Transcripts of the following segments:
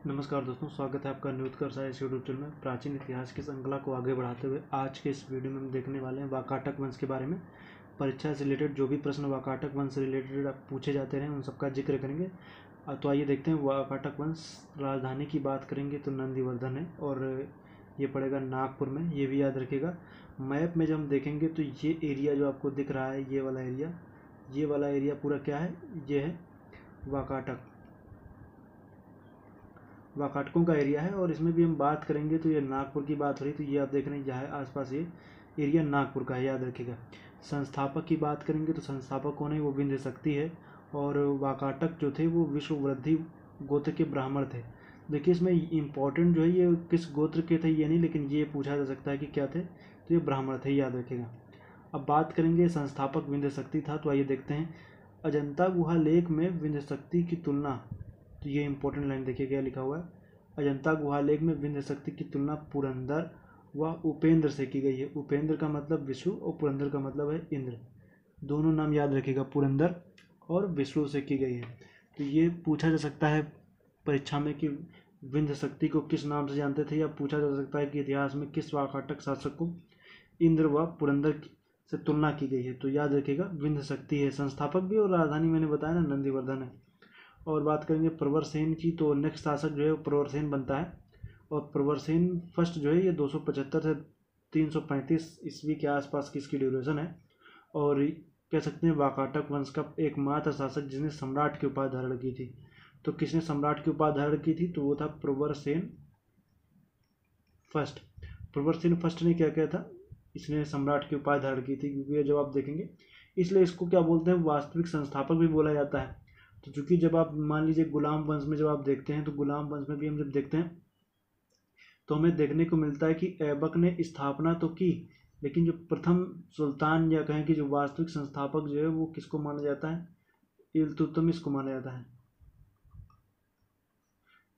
नमस्कार दोस्तों, स्वागत है आपका न्यूज़कर साइंस यूट्यूब चैनल में। प्राचीन इतिहास की श्रृंखला को आगे बढ़ाते हुए आज के इस वीडियो में हम देखने वाले हैं वाकाटक वंश के बारे में। परीक्षा से रिलेटेड जो भी प्रश्न वाकाटक वंश से रिलेटेड पूछे जाते रहे उन सबका जिक्र करेंगे। तो आइए देखते हैं। वाकाटक वंश राजधानी की बात करेंगे तो नंदीवर्धन है और ये पड़ेगा नागपुर में, ये भी याद रखिएगा। मैप में जब हम देखेंगे तो ये एरिया जो आपको दिख रहा है, ये वाला एरिया पूरा क्या है, ये है वाकाटकों का एरिया है। और इसमें भी हम बात करेंगे तो ये नागपुर की बात हो रही, तो ये आप देख रहे हैं यहाँ है आसपास, ये एरिया नागपुर का है, याद रखिएगा। संस्थापक की बात करेंगे तो संस्थापक कौन है, वो विंध्य शक्ति है। और वाकाटक जो थे वो विश्व वृद्धि गोत्र के ब्राह्मण थे। देखिए इसमें इम्पोर्टेंट जो है ये किस गोत्र के थे ये नहीं, लेकिन ये पूछा जा सकता है कि क्या थे, तो ये ब्राह्मण थे, याद रखिएगा। अब बात करेंगे संस्थापक विंध्य शक्ति था, तो आइए देखते हैं। अजंता गुहा लेख में विंध्य शक्ति की तुलना, तो ये इंपॉर्टेंट लाइन देखिए क्या लिखा हुआ है। अजंता गुहा लेख में विंध्य शक्ति की तुलना पुरंदर व उपेंद्र से की गई है। उपेंद्र का मतलब विष्णु और पुरंदर का मतलब है इंद्र, दोनों नाम याद रखिएगा, पुरंदर और विष्णु से की गई है। तो ये पूछा जा सकता है परीक्षा में कि विंध्य शक्ति को किस नाम से जानते थे, या पूछा जा सकता है कि इतिहास में किस वाकाटक शासक को इंद्र व पुरंदर से तुलना की गई है। तो याद रखिएगा विंध्य शक्ति है। संस्थापक भी और राजधानी मैंने बताया ना, नंदीवर्धन है। और बात करेंगे प्रवरसेन की, तो नेक्स्ट शासक जो है वो प्रवरसेन बनता है। और प्रवरसेन फर्स्ट जो है ये 275 से 335 ईस्वी के आसपास की इसकी ड्यूरेशन है। और कह सकते हैं वाकाटक वंश का एकमात्र शासक जिसने सम्राट की उपाधि धारण की थी। तो किसने सम्राट की उपाधि धारण की थी, तो वो था प्रवरसेन फर्स्ट। प्रवरसेन फर्स्ट ने क्या किया था, इसने सम्राट की उपाधि धारण की थी, क्योंकि ये जब आप देखेंगे इसलिए इसको क्या बोलते हैं, वास्तविक संस्थापक भी बोला जाता है। तो चूंकि जब आप मान लीजिए गुलाम वंश में जब आप देखते हैं, तो गुलाम वंश में भी हम जब देखते हैं तो हमें देखने को मिलता है कि ऐबक ने स्थापना तो की, लेकिन जो प्रथम सुल्तान या कहें कि जो वास्तविक संस्थापक जो है वो किसको माना जाता है, इल्तुतमिश को माना जाता है,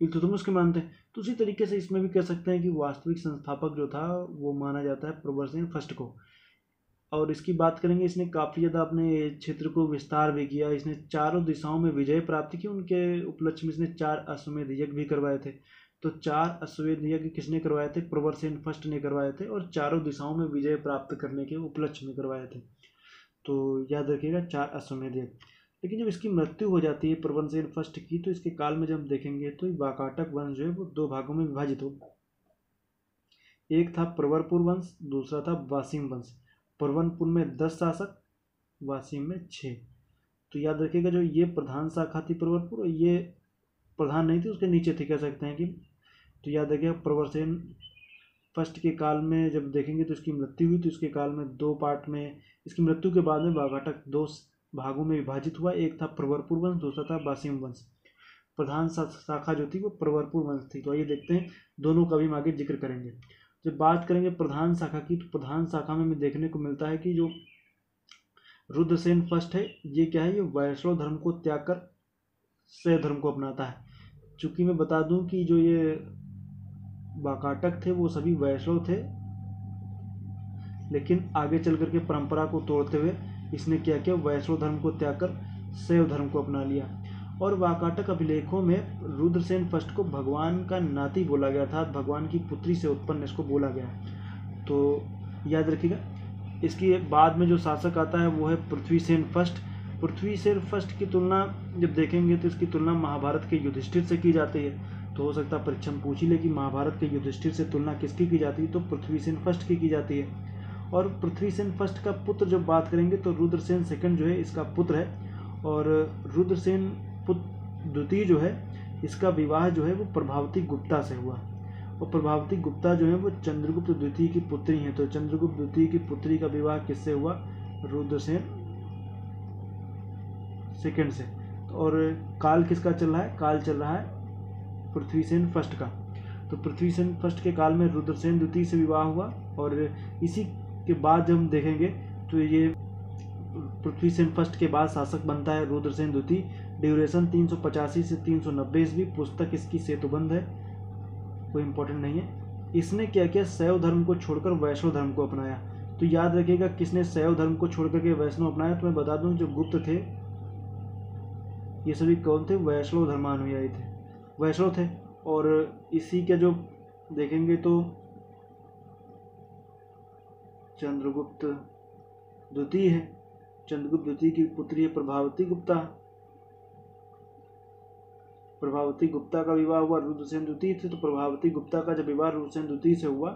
इल्तुतमिश को मानते हैं। तो उसी तरीके से इसमें भी कह सकते हैं कि वास्तविक संस्थापक जो था वो माना जाता है प्रवरसेन फर्स्ट को। और इसकी बात करेंगे, इसने काफ़ी ज़्यादा अपने क्षेत्र को विस्तार भी किया। इसने चारों दिशाओं में विजय प्राप्त की। उनके उपलक्ष्य में इसने 4 अश्वमेध यज्ञ भी करवाए थे। तो 4 अश्वमेध यज्ञ किसने करवाए थे, प्रवरसेन फर्स्ट ने करवाए थे, और चारों दिशाओं में विजय प्राप्त करने के उपलक्ष्य में करवाए थे। तो याद रखिएगा 4 अश्वमेध यज्ञ। लेकिन जब इसकी मृत्यु हो जाती है प्रवरसेन फर्स्ट की, तो इसके काल में जब देखेंगे तो वाकाटक वंश जो है वो 2 भागों में विभाजित हो। एक था प्रवरपुर वंश, दूसरा था वासिम वंश। प्रवरपुर में 10 शासक, वासिम में 6। तो याद रखिएगा जो ये प्रधान शाखा थी प्रवरपुर, और ये प्रधान नहीं थी, उसके नीचे थी, कह सकते हैं कि। तो याद रखिएगा प्रवरसेन फर्स्ट के काल में जब देखेंगे तो इसकी मृत्यु हुई, तो इसके काल में 2 पार्ट में, इसकी मृत्यु के बाद में वाकाटक 2 भागों में विभाजित हुआ। एक था प्रवरपुर वंश, दूसरा था वासिम वंश। प्रधान शाखा जो थी वो प्रवरपुर वंश थी। तो आइए देखते हैं, दोनों का भी हम आगे जिक्र करेंगे। जब बात करेंगे प्रधान शाखा की, तो प्रधान शाखा में देखने को मिलता है कि जो रुद्रसेन फर्स्ट है, ये क्या है, ये वैष्णव धर्म को त्याग कर शैव धर्म को अपनाता है। चूंकि मैं बता दूं कि जो ये वाकाटक थे वो सभी वैष्णव थे, लेकिन आगे चल करके परंपरा को तोड़ते हुए इसने क्या किया, वैष्णव धर्म को त्याग कर शैव धर्म को अपना लिया। और वाकाटक अभिलेखों में रुद्रसेन फर्स्ट को भगवान का नाती बोला गया था, भगवान की पुत्री से उत्पन्न इसको बोला गया। तो याद रखिएगा। इसके बाद में जो शासक आता है वो है पृथ्वीसेन फर्स्ट। पृथ्वीसेन फर्स्ट की तुलना जब देखेंगे तो इसकी तुलना महाभारत के युधिष्ठिर से की जाती है। तो हो सकता है परीक्षा में पूछ ही ले कि महाभारत के युधिष्ठिर से तुलना किसकी की जाती है, तो पृथ्वीसेन फर्स्ट की जाती है। और पृथ्वीसेन फर्स्ट का पुत्र जब बात करेंगे तो रुद्रसेन सेकंड जो है इसका पुत्र है। और रुद्रसेन द्वितीय जो है इसका विवाह जो है वो प्रभावती गुप्ता से हुआ। और प्रभावती गुप्ता जो है वो चंद्रगुप्त द्वितीय की पुत्री हैं। तो चंद्रगुप्त द्वितीय की पुत्री का विवाह किससे हुआ, रुद्रसेन सेकंड से। और काल किसका चल रहा है, काल चल रहा है पृथ्वीसेन फर्स्ट का। तो पृथ्वीसेन फर्स्ट के काल में रुद्रसेन द्वितीय से विवाह हुआ। और इसी के बाद जब हम देखेंगे तो ये पृथ्वीसेन फर्स्ट के बाद शासक बनता है रुद्रसेन द्वितीय। ड्यूरेशन 385 से 390 ईस्वी। पुस्तक इसकी सेतुबंध है, कोई इंपॉर्टेंट नहीं है। इसने क्या किया, शैव धर्म को छोड़कर वैष्णव धर्म को अपनाया। तो याद रखिएगा किसने शैव धर्म को छोड़कर के वैष्णव अपनाया, तो मैं बता दूं जो गुप्त थे ये सभी कौन थे, वैष्णव धर्मानुयायी थे, वैष्णव थे। और इसी के जो देखेंगे तो चंद्रगुप्त द्वितीय है, चंद्रगुप्त द्वितीय की पुत्री है प्रभावती गुप्ता। प्रभावती गुप्ता का विवाह हुआ रुद्रसेन द्वितीय से, तो प्रभावती गुप्ता का जब विवाह रुद्रसेन द्वितीय से हुआ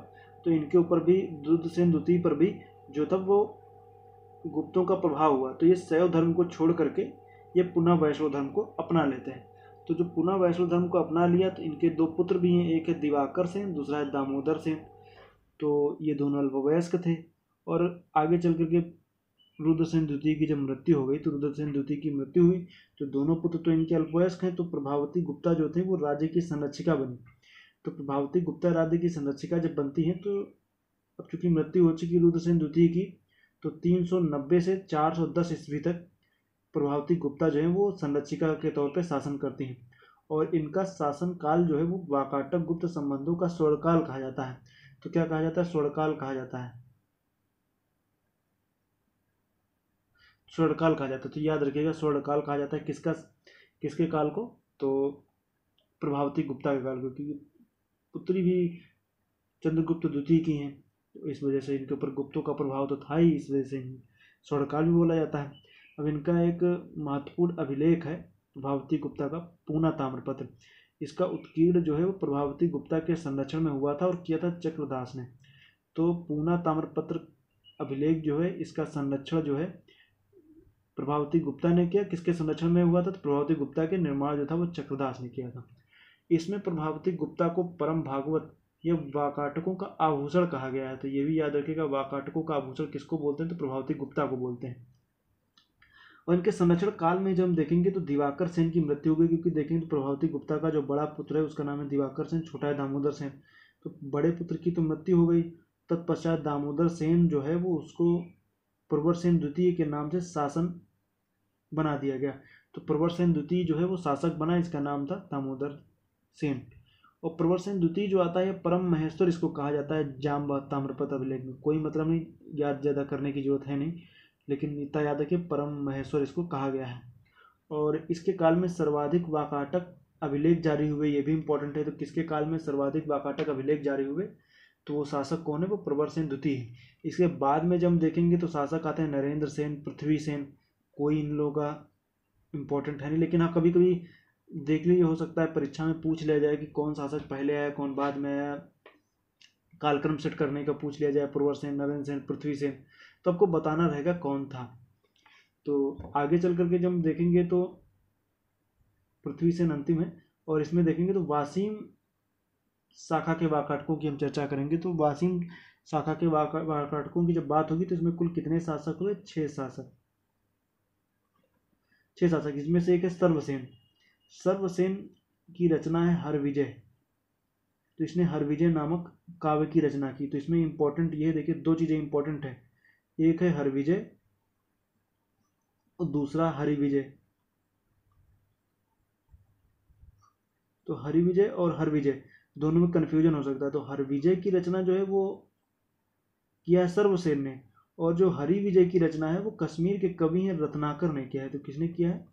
तो इनके ऊपर भी, रुद्रसेन द्वितीय पर भी जो था वो गुप्तों का प्रभाव हुआ। तो ये शैव धर्म को छोड़ करके ये पुनः वैष्णव धर्म को अपना लेते हैं। तो जो पुनः वैष्णव धर्म को अपना लिया तो इनके दो पुत्र भी हैं, एक है दिवाकर सेन, दूसरा है दामोदर सेन। तो ये दोनों अल्पवयस्क थे। और आगे चल करके रुद्रसेन द्वितीय की जब मृत्यु हो गई, तो रुद्रसेन द्वितीय की मृत्यु हुई तो दोनों पुत्र तो इनके अल्पवयस्क हैं। तो प्रभावती गुप्ता जो थे वो राज्य की संरक्षिका बनी। तो प्रभावती गुप्ता राज्य की संरक्षिका जब बनती है तो अब चूंकि मृत्यु हो चुकी रुद्रसेन द्वितीय की, तो 390 से 410 ईस्वी तक प्रभावती गुप्ता जो है वो संरक्षिका के तौर पर शासन करती हैं। और इनका शासन काल जो है वो वाकाटक गुप्त संबंधों का स्वर्णकाल कहा जाता है। तो क्या कहा जाता है? स्वर्णकाल कहा जाता है, स्वर्णकाल कहा जाता है। तो याद रखिएगा स्वर्णकाल कहा जाता है किसका, किसके काल को? तो प्रभावती गुप्ता के काल को, क्योंकि पुत्री भी चंद्रगुप्त द्वितीय की हैं, तो इस वजह से इनके ऊपर गुप्तों का प्रभाव तो था ही, इस वजह से स्वर्णकाल भी बोला जाता है। अब इनका एक महत्वपूर्ण अभिलेख है प्रभावती गुप्ता का, पूना ताम्रपत्र। इसका उत्कीर्ण जो है वो प्रभावती गुप्ता के संरक्षण में हुआ था और किया था चक्रदास ने। तो पूना ताम्रपत्र अभिलेख जो है इसका संरक्षण जो है प्रभावती गुप्ता ने किया। किसके संरक्षण में हुआ था? तो प्रभावती गुप्ता के निर्माण जो था वो चक्रदास ने किया था। इसमें प्रभावती गुप्ता को परम भागवत ये वाकाटकों का आभूषण कहा गया है। तो ये भी याद रखिएगा, वाकाटकों का आभूषण किसको बोलते हैं? तो प्रभावती गुप्ता को बोलते हैं। और इनके संरक्षण काल में जब हम देखेंगे तो दिवाकर सेन की मृत्यु हो गई, क्योंकि देखेंगे तो प्रभावती गुप्ता का जो बड़ा पुत्र है उसका नाम है दिवाकर सेन, छोटा है दामोदर सेन। तो बड़े पुत्र की तो मृत्यु हो गई, तत्पश्चात दामोदर सेन जो है वो उसको प्रवरसेन द्वितीय के नाम से शासन बना दिया गया। तो प्रवरसेन द्वितीय जो है वो शासक बना, इसका नाम था दामोदर सेन। और प्रवरसेन द्वितीय जो आता है परम महेश्वर इसको कहा जाता है जामवंत ताम्रपत्र अभिलेख में। कोई मतलब नहीं, याद ज़्यादा करने की जरूरत है नहीं, लेकिन इतना याद है कि परम महेश्वर इसको कहा गया है। और इसके काल में सर्वाधिक वाकाटक अभिलेख जारी हुए, ये भी इंपॉर्टेंट है। तो किसके काल में सर्वाधिक वाकाटक अभिलेख जारी हुए? तो वो शासक कौन है? वो प्रवरसेन द्वितीय है। इसके बाद में जब हम देखेंगे तो शासक आते हैं नरेंद्र सेन, पृथ्वी सेन। कोई इन लोगों का इम्पोर्टेंट है नहीं, लेकिन हाँ कभी कभी देख लीजिए, हो सकता है परीक्षा में पूछ लिया जाए कि कौन शासक पहले आया कौन बाद में आया, कालक्रम सेट करने का पूछ लिया जाए, प्रवरसेन, नरेंद्र सेन, पृथ्वी सेन, तो आपको बताना रहेगा कौन था। तो आगे चल करके जब हम देखेंगे तो पृथ्वी सेन अंतिम है। और इसमें देखेंगे तो वासीम शाखा के वाकाटकों की हम चर्चा करेंगे। तो वासीम शाखा के वाकाटकों की जब बात होगी तो इसमें कुल कितने शासक हुए? 6 शासक, 6 शासक। इसमें से एक है सर्वसेन। सर्वसेन की रचना है हरविजय। तो इसने हरविजय नामक काव्य की रचना की। तो इसमें इंपॉर्टेंट ये देखिए, दो चीजें इंपॉर्टेंट है, एक है हरविजय और दूसरा हरिविजय। तो हरिविजय और हरविजय दोनों में कंफ्यूजन हो सकता है। तो हरविजय की रचना जो है वो किया है सर्वसेन ने, और जो हरिविजय की रचना है वो कश्मीर के कवि हैं रत्नाकर ने किया है। तो किसने किया है?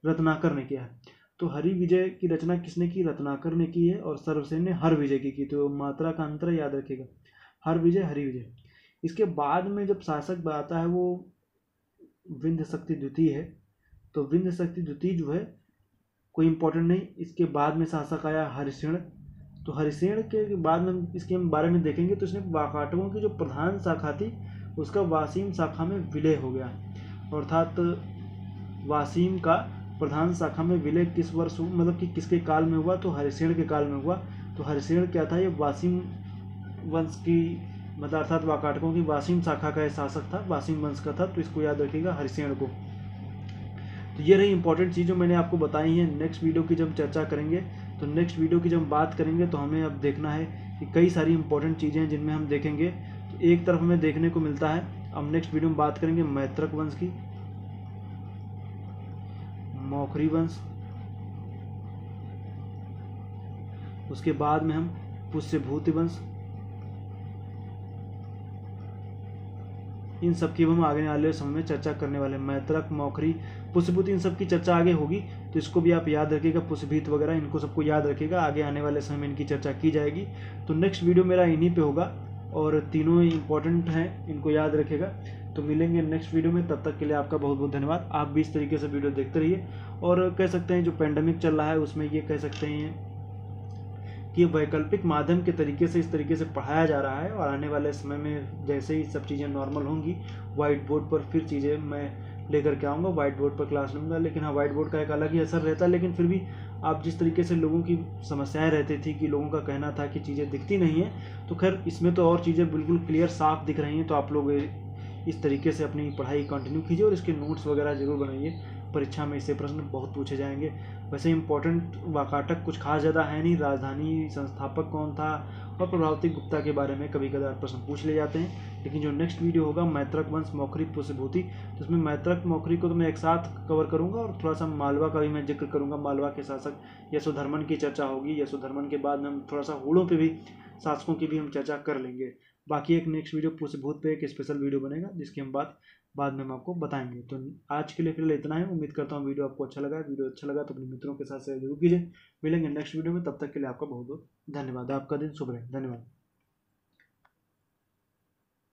रत्नाकर ने किया है। तो हरिविजय की रचना किसने की? रत्नाकर ने की है। और सर्वसेन ने हरविजय की। तो मात्रा का अंतर याद रखिएगा, हरविजय हरिविजय। इसके बाद में जब शासक आता है वो विंध्य शक्ति द्वितीय है। तो विंध्य शक्ति द्वितीय जो है कोई इंपॉर्टेंट नहीं। इसके बाद में शासक आया हरिसेन। तो हरिसेन के बाद में इसके बारे में देखेंगे तो इसने वाकाटकों की जो प्रधान शाखा थी उसका वासीम शाखा में विलय हो गया। अर्थात वासीम का प्रधान शाखा में विलय किस वर्ष, मतलब कि किसके काल में हुआ? तो हरिसेन के काल में हुआ। तो हरिसेन क्या था? ये वासीम वंश की, मतलब अर्थात वाकाटकों की वासीम शाखा का शासक था, वासीम वंश का था। तो इसको याद रखिएगा हरिसेन को। तो ये रही इंपॉर्टेंट चीज़ जो मैंने आपको बताई है। नेक्स्ट वीडियो की जब चर्चा करेंगे तो नेक्स्ट वीडियो की जब बात करेंगे तो हमें अब देखना है कि कई सारी इंपॉर्टेंट चीज़ें हैं जिनमें हम देखेंगे। तो एक तरफ हमें देखने को मिलता है, अब नेक्स्ट वीडियो में बात करेंगे मैत्रक वंश की, मौखरी वंश, उसके बाद में हम पुष्यभूति वंश, इन सब की हम आगे वाले समय में चर्चा करने वाले हैं। मैत्रक, मौखरी, पुष्यभूति, इन सब की चर्चा आगे होगी, तो इसको भी आप याद रखिएगा। पुष्यभूत वगैरह इनको सबको याद रखिएगा, आगे आने वाले समय में इनकी चर्चा की जाएगी। तो नेक्स्ट वीडियो मेरा इन्हीं पे होगा और तीनों इंपॉर्टेंट हैं, इनको याद रखिएगा। तो मिलेंगे नेक्स्ट वीडियो में, तब तक के लिए आपका बहुत बहुत धन्यवाद। आप भी इस तरीके से वीडियो देखते रहिए। और कह सकते हैं जो पेंडेमिक चल रहा है उसमें ये कह सकते हैं कि वैकल्पिक माध्यम के तरीके से इस तरीके से पढ़ाया जा रहा है, और आने वाले समय में जैसे ही सब चीज़ें नॉर्मल होंगी, वाइट बोर्ड पर फिर चीज़ें मैं लेकर के आऊँगा, वाइट बोर्ड पर क्लास लूँगा। लेकिन हाँ, वाइट बोर्ड का एक अलग ही असर रहता है, लेकिन फिर भी आप जिस तरीके से लोगों की समस्याएं रहती थी कि लोगों का कहना था कि चीज़ें दिखती नहीं हैं, तो खैर इसमें तो और चीज़ें बिल्कुल क्लियर साफ दिख रही हैं। तो आप लोग इस तरीके से अपनी पढ़ाई कंटिन्यू कीजिए और इसके नोट्स वगैरह जरूर बनाइए, परीक्षा में इससे प्रश्न बहुत पूछे जाएंगे। वैसे इंपॉर्टेंट वाकाटक कुछ खास ज़्यादा है नहीं, राजधानी संस्थापक कौन था और प्रभावती गुप्ता के बारे में कभी कभार प्रश्न पूछ ले जाते हैं। लेकिन जो नेक्स्ट वीडियो होगा मैत्रक वंश, मौखरी, पुष्यभूति, तो उसमें मैत्रक, मौखरी को तो मैं एक साथ कवर करूंगा और थोड़ा सा मालवा का भी मैं जिक्र करूंगा। मालवा के शासक यशोधर्मन की चर्चा होगी। यशोधर्मन के बाद में हम थोड़ा सा हुड़ों पे भी, शासकों की भी हम चर्चा कर लेंगे। बाकी एक नेक्स्ट वीडियो पुष्यभूत पे एक स्पेशल वीडियो बनेगा, जिसकी हम बात बाद में हम आपको बताएंगे। तो आज के लिए फिलहाल इतना है। उम्मीद करता हूँ वीडियो आपको अच्छा लगा। वीडियो अच्छा लगा तो अपने मित्रों के साथ शेयर जरूर कीजिए। मिलेंगे नेक्स्ट वीडियो में, तब तक के लिए आपका बहुत बहुत धन्यवाद। आपका दिन शुभ रहे। धन्यवाद।